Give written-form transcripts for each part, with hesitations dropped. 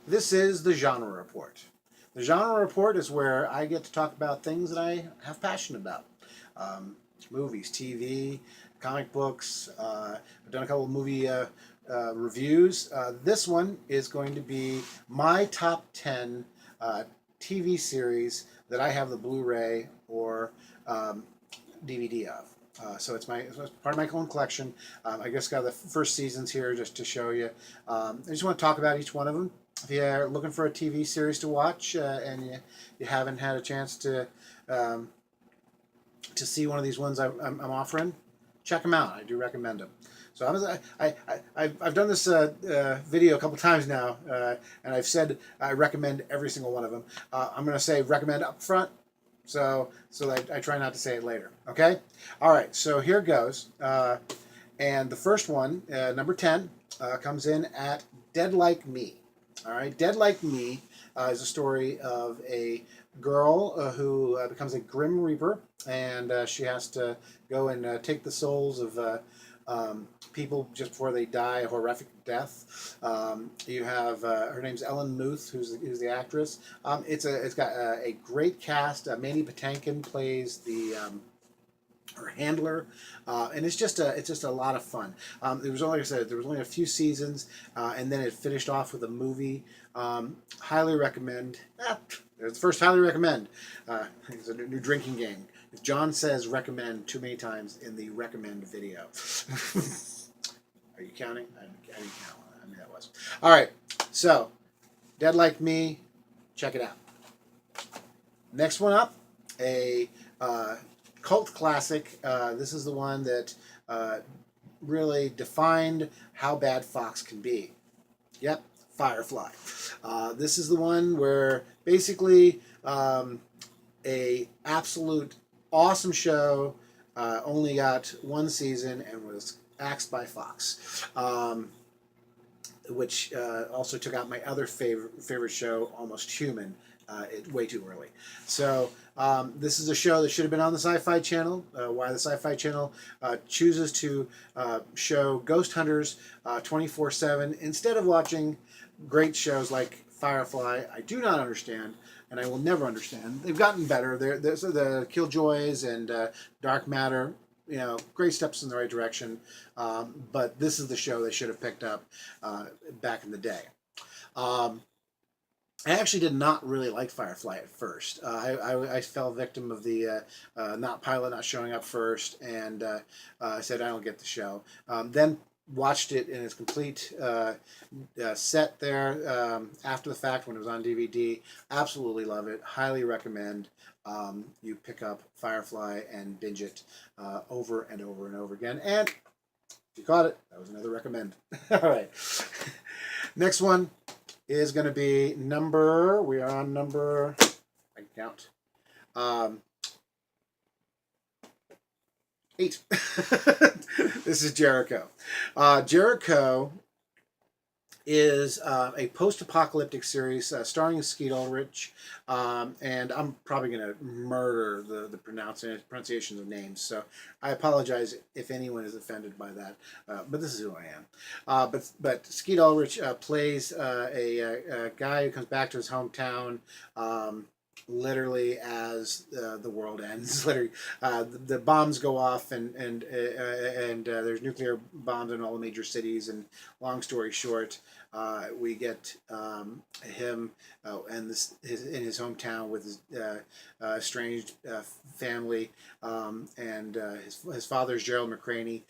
This is the Genre Report. The Genre Report is where I get to talk about things that I have passion about. Um, Movies, TV, comic books. I've done a couple of movie reviews. This one is going to be my top 10 TV series that I have the Blu-ray or DVD of. It's part of my own collection. I just got the first seasons here just to show you. I just want to talk about each one of them. If you're looking for a TV series to watch and you haven't had a chance um, to see one of these ones I'm offering, check them out. I do recommend them. So I've done this video a couple times now, and I've said I recommend every single one of them. I'm going to say recommend up front, so that I try not to say it later. Okay? All right, so here goes. And the first one, number 10, comes in at Dead Like Me. All right, Dead Like Me is a story of a girl who becomes a Grim Reaper, and she has to go and take the souls of people just before they die a horrific death. You have her name's Ellen Muth, who's the actress. It's got a great cast. Mandy Patinkin plays the her handler, and it's just a lot of fun. There was only, like I said, there was only a few seasons, and then it finished off with a movie. Highly recommend. There's the first highly recommend. It's a new drinking game. If John says recommend too many times in the recommend video, are you counting? I didn't count. I mean that was all right. So, Dead Like Me, check it out. Next one up, a cult classic. This is the one that really defined how bad Fox can be. Yep, Firefly. This is the one where basically a absolute awesome show only got one season and was axed by Fox. Which also took out my other favorite show, Almost Human, way too early. So this is a show that should have been on the Sci-Fi Channel. Why the Sci-Fi Channel chooses to show ghost hunters 24/7 instead of watching great shows like Firefly, I do not understand, and I will never understand. They've gotten better. There's the Killjoys and Dark Matter. Great steps in the right direction. But this is the show they should have picked up back in the day. Um, I actually did not really like Firefly at first. I fell victim of the pilot not showing up first, and I said I don't get the show. Then watched it in its complete set there after the fact when it was on DVD. Absolutely love it. Highly recommend you pick up Firefly and binge it over and over and over again. And if you caught it, that was another recommend. All right. Next one is going to be we are on number, I can count, 8. This is Jericho. Jericho is a post-apocalyptic series starring Skeet Ulrich, and I'm probably going to murder the pronunciations of names, so I apologize if anyone is offended by that, but this is who I am. But Skeet Ulrich plays a guy who comes back to his hometown literally as the world ends. Literally, the bombs go off, and there's nuclear bombs in all the major cities. And long story short, we get him and in his hometown with his estranged family, and his father's Gerald McCraney.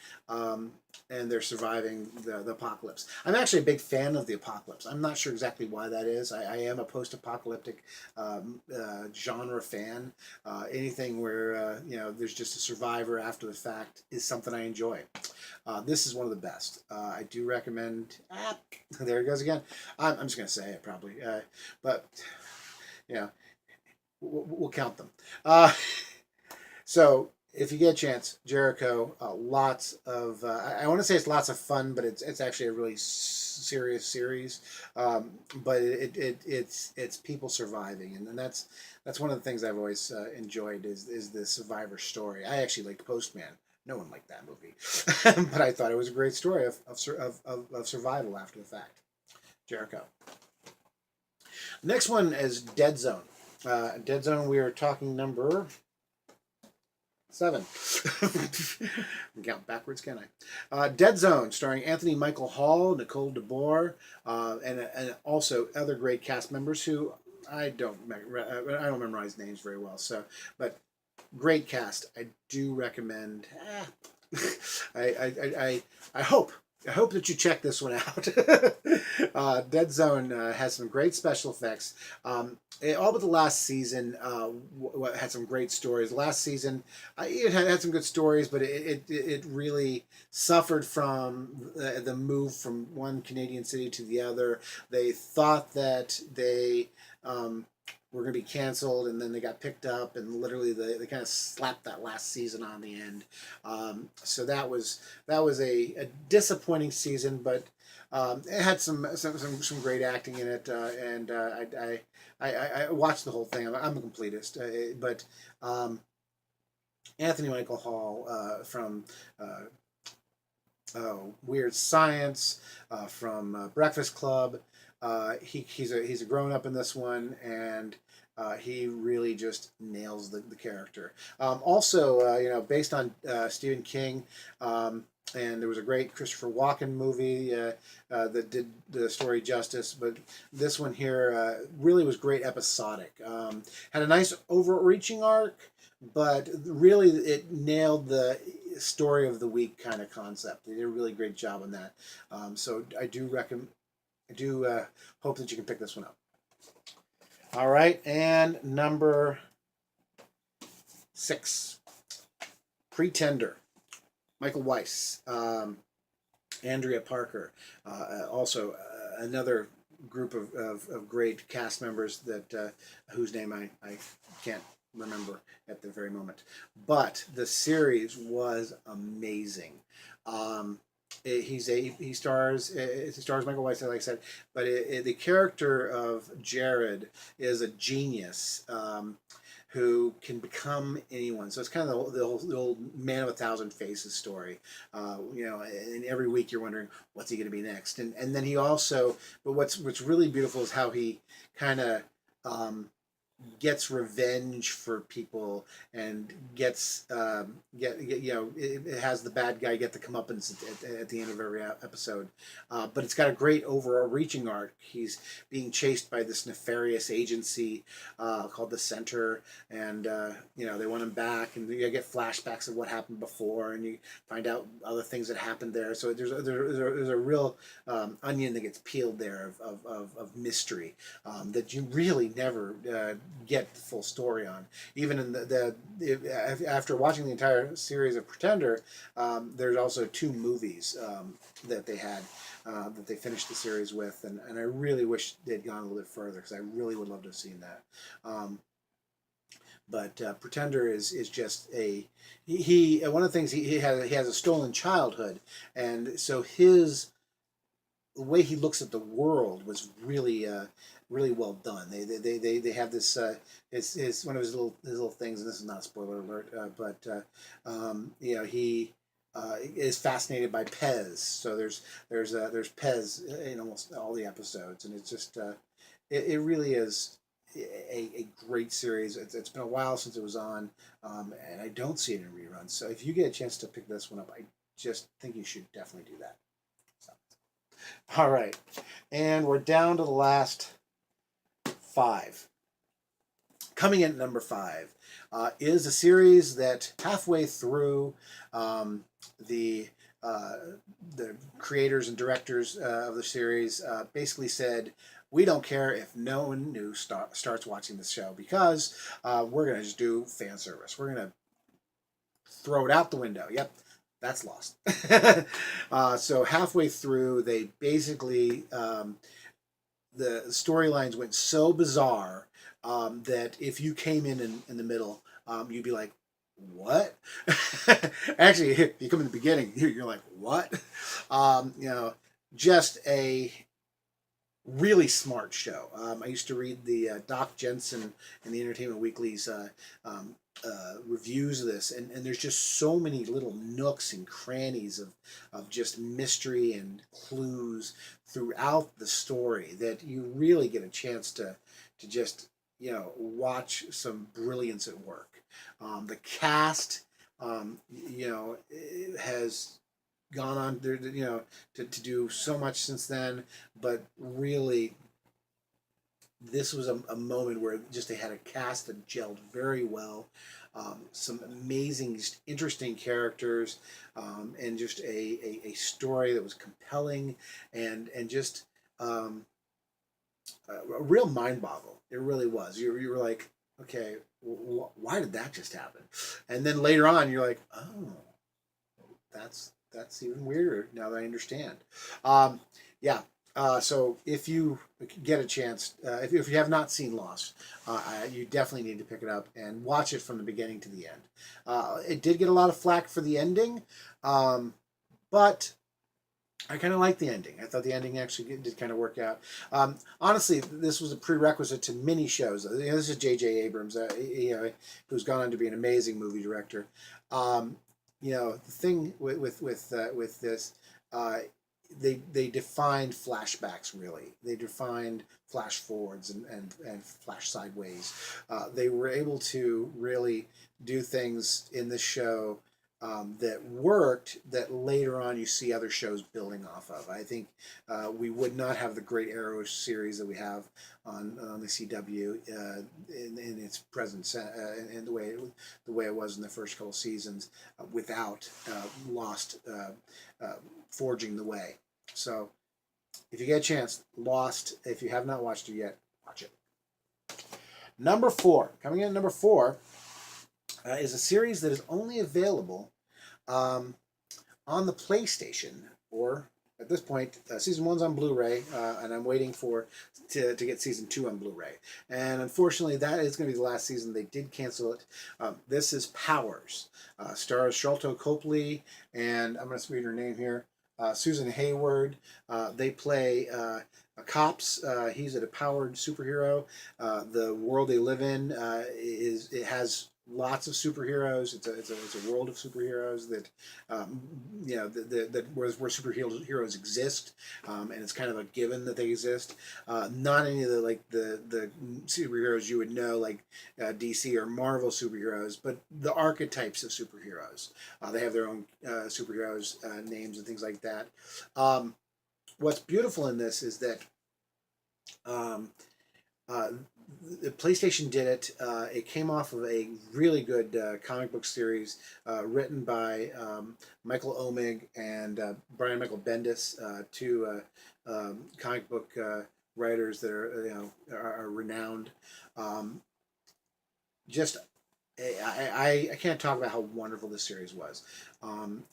And they're surviving the apocalypse. I'm actually a big fan of the apocalypse. I'm not sure exactly why that is. I am a post-apocalyptic genre fan. Anything where there's just a survivor after the fact is something I enjoy. This is one of the best. I do recommend. There it goes again. I'm just gonna say it probably, but yeah, we'll count them. So if you get a chance, Jericho, lots of I want to say it's lots of fun, but it's actually a really serious series. But it's people surviving, and that's one of the things I've always enjoyed is the survivor story. I actually liked Postman. No one liked that movie, but I thought it was a great story of survival after the fact. Jericho. Next one is Dead Zone. Dead Zone, we are talking number 7. Count backwards, can I? Dead Zone, starring Anthony Michael Hall, Nicole DeBoer, and also other great cast members who I don't memorize names very well. So, but great cast. I do recommend. I hope. I hope that you check this one out. Dead Zone has some great special effects. All but the last season had some great stories. Last season, it had some good stories, but it really suffered from the move from one Canadian city to the other. They thought that they were going to be canceled, and then they got picked up, and literally they kind of slapped that last season on the end. So that was a disappointing season, but it had some great acting in it, and I watched the whole thing. I'm a completist, but Anthony Michael Hall from Weird Science, from Breakfast Club. He's a grown up in this one, and he really just nails the character. Also, based on Stephen King, and there was a great Christopher Walken movie that did the story justice, but this one here really was great episodic. Had a nice overreaching arc, but really it nailed the story of the week kind of concept. They did a really great job on that. So I do recommend. I do hope that you can pick this one up. All right, and number 6, Pretender. Michael Weiss, Andrea Parker, also another group of great cast members that whose name I can't remember at the very moment. But the series was amazing. It stars Michael Weiss, like I said, but the character of Jared is a genius who can become anyone. So it's kind of the old Man of a Thousand Faces story. And every week you're wondering what's he going to be next, and then he also. But what's really beautiful is how he kind of gets revenge for people and gets it has the bad guy get the comeuppance at the end of every episode, but it's got a great overreaching arc. He's being chased by this nefarious agency called the Center, and they want him back, and you get flashbacks of what happened before, and you find out other things that happened there. So there's a real onion that gets peeled there of mystery that you really never get the full story on. Even in after watching the entire series of Pretender, there's also 2 movies that they had that they finished the series with, and I really wish they'd gone a little bit further, because I really would love to have seen that. But Pretender is just he one of the things he has a stolen childhood, and so the way he looks at the world was really really well done. They have this his one of his little things, and this is not a spoiler alert, but he is fascinated by Pez. So there's Pez in almost all the episodes, and it's just it really is a great series. It's been a while since it was on, and I don't see it in reruns. So if you get a chance to pick this one up, I just think you should definitely do that. So. All right, and we're down to the last 5. Coming in at number 5 is a series that halfway through the creators and directors of the series basically said, we don't care if no one new starts watching this show, because we're going to just do fan service. We're going to throw it out the window. Yep, that's Lost. So halfway through, they basically, the storylines went so bizarre that if you came in the middle, you'd be like, what? Actually, if you come in the beginning, you're like, what? Just a Really smart show. I used to read the Doc Jensen and the Entertainment Weekly's reviews of this, and there's just so many little nooks and crannies of just mystery and clues throughout the story that you really get a chance to just watch some brilliance at work. The cast, has gone on there, to do so much since then, but really, this was a moment where just they had a cast that gelled very well. Some amazing, just interesting characters, and just a story that was compelling and just a real mind boggle. It really was. You were like, okay, why did that just happen? And then later on, you're like, oh, that's even weirder now that I understand. Um, yeah. So if you get a chance, if you have not seen Lost, you definitely need to pick it up and watch it from the beginning to the end. It did get a lot of flack for the ending, but I kind of like the ending. I thought the ending actually did kind of work out. Honestly, this was a prerequisite to many shows. This is J.J. Abrams, who's gone on to be an amazing movie director. Um, the thing with this, uh, they defined flashbacks really. They defined flash forwards and flash sideways. They were able to really do things in this show that worked that later on you see other shows building off of. I think we would not have the great Arrow series that we have on the CW in its present in the way it was in the first couple seasons without Lost forging the way. So if you get a chance, Lost, if you have not watched it yet, watch it. Number 4, coming in at number 4, is a series that is only available on the PlayStation, or at this point, season 1's on Blu-ray, and I'm waiting to get season 2 on Blu-ray. And unfortunately, that is going to be the last season. They did cancel it. This is Powers. Stars Sharlto Copley, and I'm going to read her name here, Susan Hayward. They play cops. He's a powered superhero. The world they live in it has lots of superheroes. It's a world of superheroes that that where superheroes exist, and it's kind of a given that they exist. Not any of the superheroes you would know like DC or Marvel superheroes, but the archetypes of superheroes. They have their own superheroes names and things like that. What's beautiful in this is that um, uh, the PlayStation did it. It came off of a really good comic book series written by Michael Omig and Brian Michael Bendis, two comic book writers that are renowned. Um, just I can't talk about how wonderful this series was.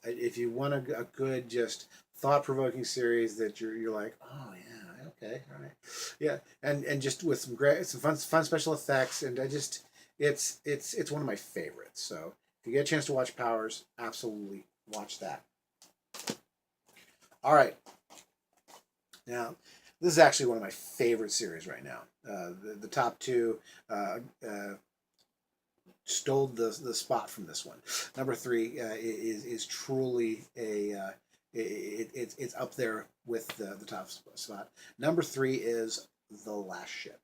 If you want a good, just thought provoking series that you're like, oh yeah, okay, all right, yeah, and just with some fun special effects, and it's one of my favorites. So if you get a chance to watch Powers, absolutely watch that. All right, now this is actually one of my favorite series right now. The top two. Stole the spot from this one. Number 3 is truly it's up there with the top spot. Number 3 is The Last Ship.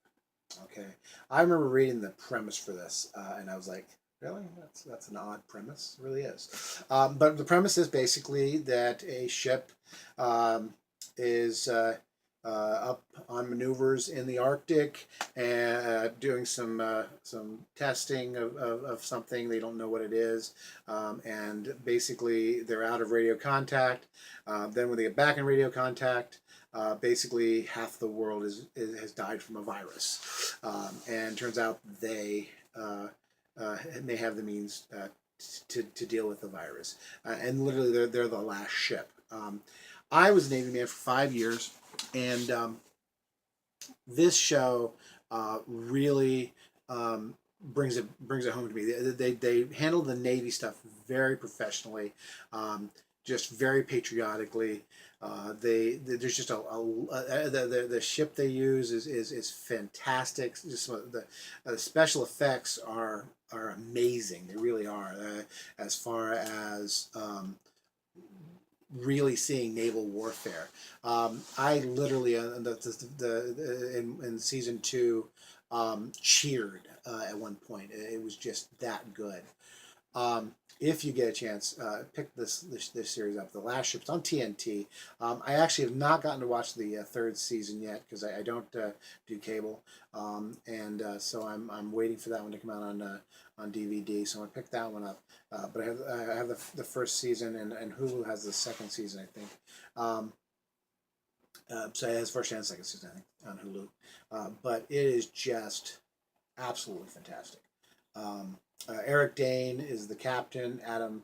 Okay, I remember reading the premise for this, and I was like, really? That's an odd premise. It really is. But the premise is basically that a ship is up on maneuvers in the Arctic and doing some testing of something. They don't know what it is, and basically they're out of radio contact. Then when they get back in radio contact, basically half the world has died from a virus, and turns out they may have the means to deal with the virus, and literally they're the last ship. I was a Navy man for 5 years, and this show really brings it home to me. They handle the Navy stuff very professionally. just very patriotically. There's just the ship they use is fantastic. Just the special effects are amazing. They really are. As far as really seeing naval warfare, I literally in season 2 cheered at one point. It was just that good. If you get a chance, pick this series up. The Last Ship's on TNT. I actually have not gotten to watch the third season yet because I don't do cable, and so I'm waiting for that one to come out on DVD. So I'm gonna pick that one up. But I have the first season, and Hulu has the second season, I think. So it has first and second season, I think, on Hulu. But it is just absolutely fantastic. Eric Dane is the captain. Adam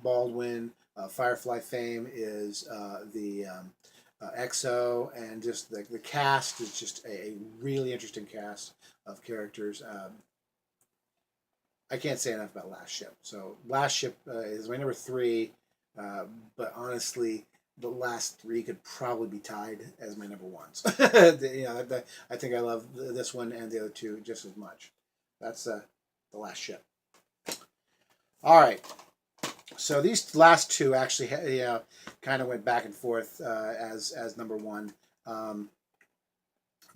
Baldwin, Firefly fame, is the XO, and just the cast is just a really interesting cast of characters. I can't say enough about Last Ship. So Last Ship is my number 3, but honestly, the last 3 could probably be tied as my number 1s. I think I love this one and the other 2 just as much. That's the Last Ship. All right. So these last 2 actually, kind of went back and forth as number 1.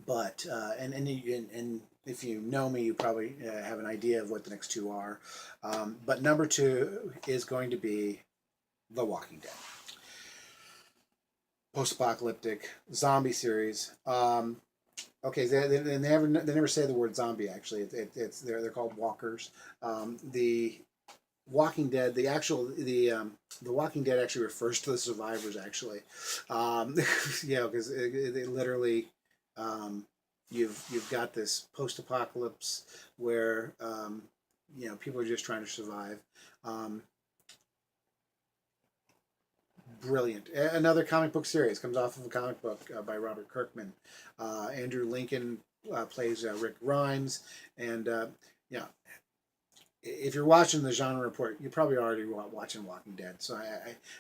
But and if you know me, you probably have an idea of what the next 2 are. But number 2 is going to be The Walking Dead, post-apocalyptic zombie series. Okay, they never say the word zombie. Actually, they're called walkers. The Walking Dead, the Walking Dead actually refers to the survivors. Actually, because it literally, you've got this post-apocalypse where people are just trying to survive. Brilliant. Another comic book series comes off of a comic book by Robert Kirkman. Andrew Lincoln plays Rick Grimes, and if you're watching the genre report, you're probably already watching Walking Dead. So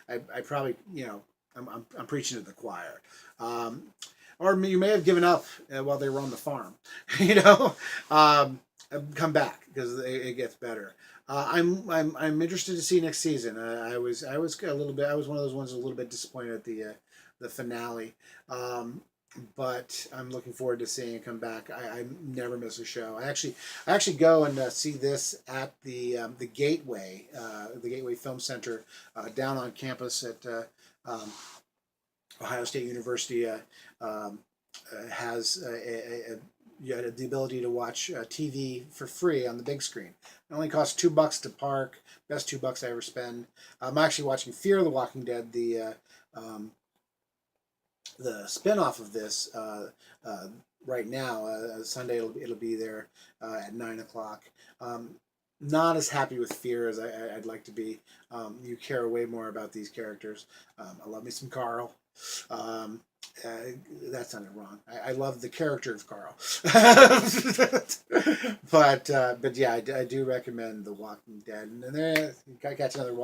I probably I'm preaching to the choir. Or you may have given up while they were on the farm. Come back because it gets better. I'm interested to see next season. I was a little bit. I was one of those ones a little bit disappointed at the finale, but I'm looking forward to seeing it come back. I never miss a show. I actually go and see this at the Gateway, the Gateway Film Center down on campus at Ohio State University. Has you had the ability to watch TV for free on the big screen. It only costs $2 to park. Best $2 I ever spend. I'm actually watching Fear the Walking Dead, the spinoff of this right now. Sunday it'll be there at 9:00. Not as happy with Fear as I'd like to be. You care way more about these characters. I love me some Carl. That sounded wrong. I love the character of Carl, but yeah, I do recommend The Walking Dead, and there you catch another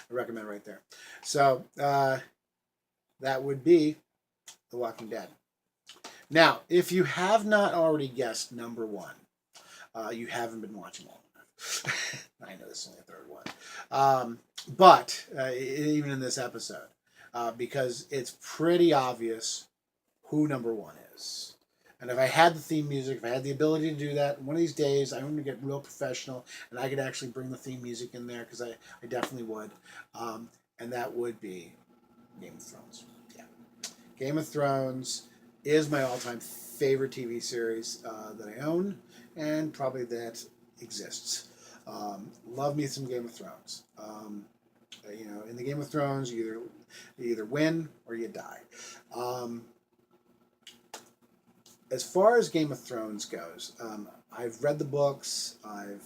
recommend right there. So that would be The Walking Dead. Now, if you have not already guessed number 1, you haven't been watching long enough. I know this is only the third one, but even in this episode. Because it's pretty obvious who number 1 is. And if I had the theme music, if I had the ability to do that, one of these days I'm going to get real professional and I could actually bring the theme music in there because I definitely would. And that would be Game of Thrones. Yeah. Game of Thrones is my all-time favorite TV series that I own and probably that exists. Love me some Game of Thrones. In the Game of Thrones, you either win or you die. As far as Game of Thrones goes, I've read the books. I've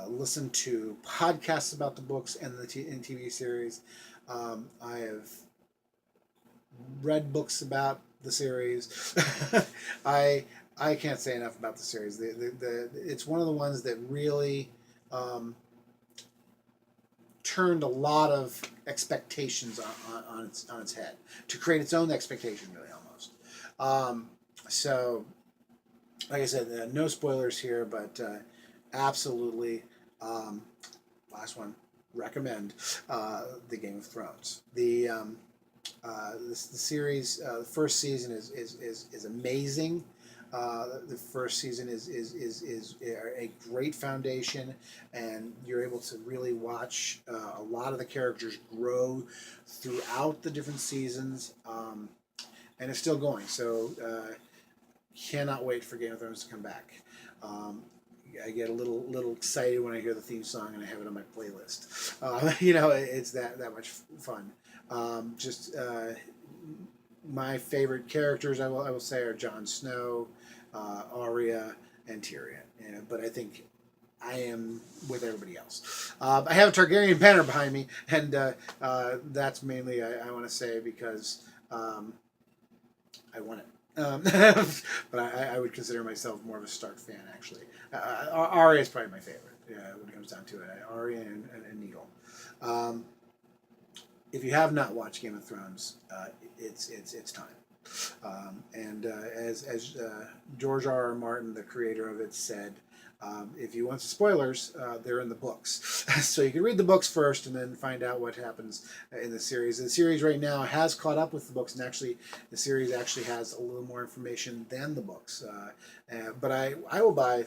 listened to podcasts about the books and the TV series. I have read books about the series. I can't say enough about the series. It's one of the ones that really turned a lot of expectations on its head to create its own expectation, really, almost. So, like I said, no spoilers here, but absolutely, last one, recommend the Game of Thrones. The series, the first season is amazing. The first season is a great foundation, and you're able to really watch a lot of the characters grow throughout the different seasons, and it's still going. So cannot wait for Game of Thrones to come back. I get a little excited when I hear the theme song and I have it on my playlist. It's that much fun. My favorite characters, I will say, are Jon Snow, Arya, and Tyrion. Yeah, but I think I am with everybody else. I have a Targaryen banner behind me, and that's mainly I want to say because I won it. But I would consider myself more of a Stark fan, actually. Arya is probably my favorite. Yeah, when it comes down to it, Arya and Needle. If you have not watched Game of Thrones, it's time. As George R. R. Martin, the creator of it, said, if you want some spoilers, they're in the books. So you can read the books first and then find out what happens in the series. The series right now has caught up with the books, and actually the series actually has a little more information than the books. But I will buy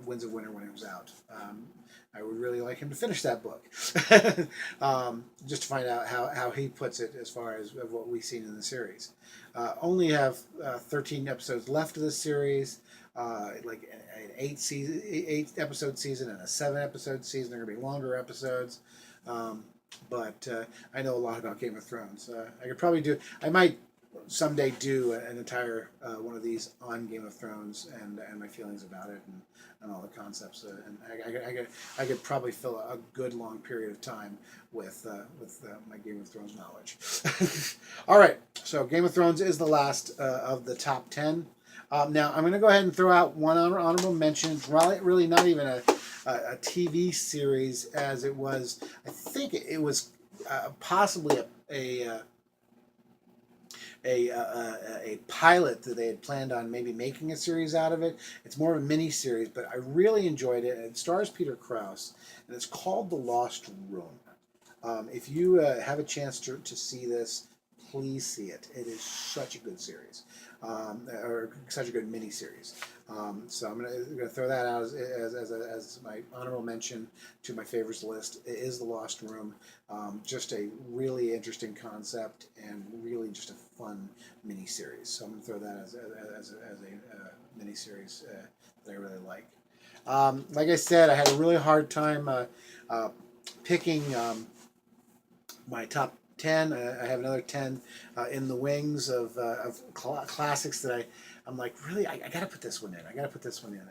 Winds of Winter when it comes out. I would really like him to finish that book, just to find out how he puts it as far as of what we've seen in the series. Only have 13 episodes left of this series. Like an 8 episode season and a 7 episode season. They're going to be longer episodes. But I know a lot about Game of Thrones. I might someday do an entire one of these on Game of Thrones and my feelings about it and all the concepts. And I could probably fill a good long period of time with my Game of Thrones knowledge. All right, so Game of Thrones is the last of the top 10. Now, I'm going to go ahead and throw out one honorable mention. It's really not even a TV series as it was. I think it was possibly a pilot that they had planned on maybe making a series out of it. It's more of a mini series, but I really enjoyed it. It stars Peter Krause, and it's called The Lost Room. If you have a chance to see this, please see it. It is such a good series, or such a good mini series. So I'm gonna throw that out as my honorable mention to my favorites list. It is The Lost Room. Just a really interesting concept and really just a fun mini series. So I'm gonna throw that as a mini series that I really like. Like I said, I had a really hard time picking my top 10. I have another 10 in the wings of classics that I'm like, really, I got to put this one in. I got to put this one in.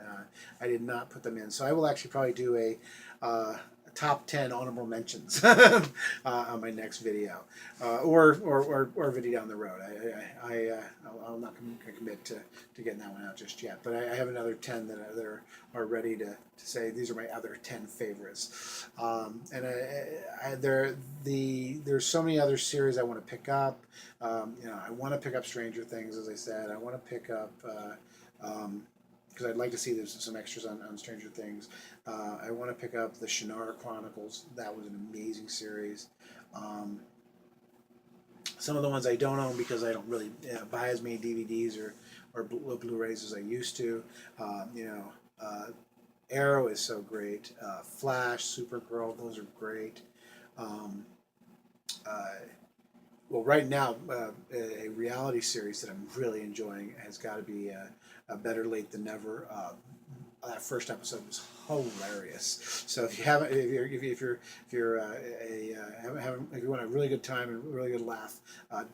I did not put them in. So I will actually probably do a top 10 honorable mentions on my next video, or video down the road. I'm not going to commit to getting that one out just yet, but I have another 10 that are ready to say these are my other 10 favorites. There's so many other series I want to pick up. I want to pick up Stranger Things, as I said. I want to pick up because I'd like to see there's some extras on Stranger Things. I want to pick up the Shannara Chronicles. That was an amazing series. Some of the ones I don't own because I don't really buy as many DVDs or Blu-rays as I used to. Arrow is so great. Flash, Supergirl, those are great. Well, right now, a reality series that I'm really enjoying has got to be Better Late Than Never. That first episode was hilarious. So if you haven't, if you want a really good time and a really good laugh,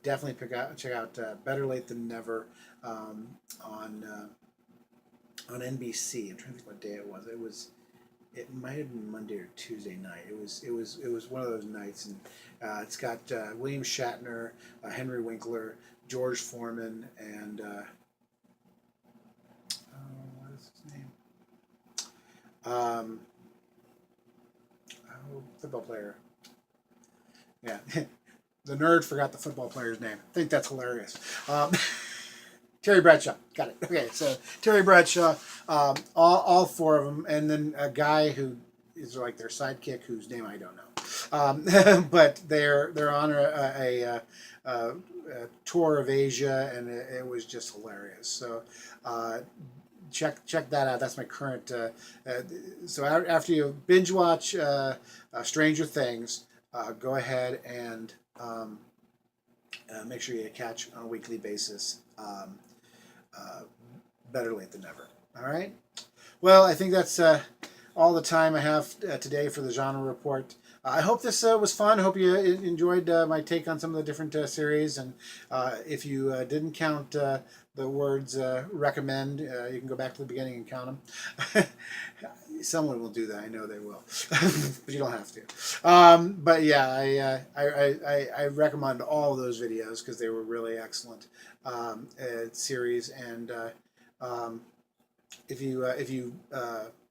definitely check out Better Late Than Never on NBC. I'm trying to think what day it was. It might have been Monday or Tuesday night. It was one of those nights, and it's got William Shatner, Henry Winkler, George Foreman, and what is his name? Football player. Yeah. The nerd forgot the football player's name. I think that's hilarious. Terry Bradshaw. Got it. Okay, so Terry Bradshaw, all four of them, and then a guy who is like their sidekick, whose name I don't know. But they're on a tour of Asia, and it was just hilarious. So check that out. That's my current. So after you binge watch Stranger Things, go ahead and make sure you catch on a weekly basis. Better late than never. All right. Well, I think that's all the time I have today for the genre report. I hope this was fun. I hope you enjoyed my take on some of the different series. And if you didn't count the words recommend, you can go back to the beginning and count them. Someone will do that. I know they will, but you don't have to. But yeah, I recommend all of those videos because they were really excellent series. And if you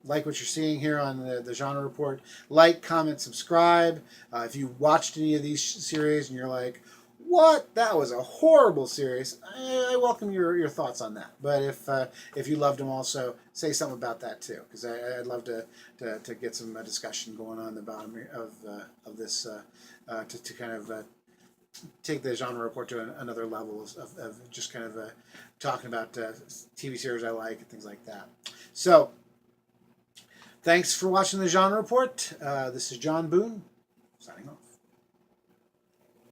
like what you're seeing here on the genre report, like, comment, subscribe. If you watched any of these series and you're like, what? That was a horrible series. I welcome your thoughts on that. But if you loved them, also say something about that too, because I'd love to get some discussion going on the bottom of this to kind of take the genre report to another level of just kind of talking about TV series I like and things like that. So thanks for watching the genre report. This is John Boone signing off.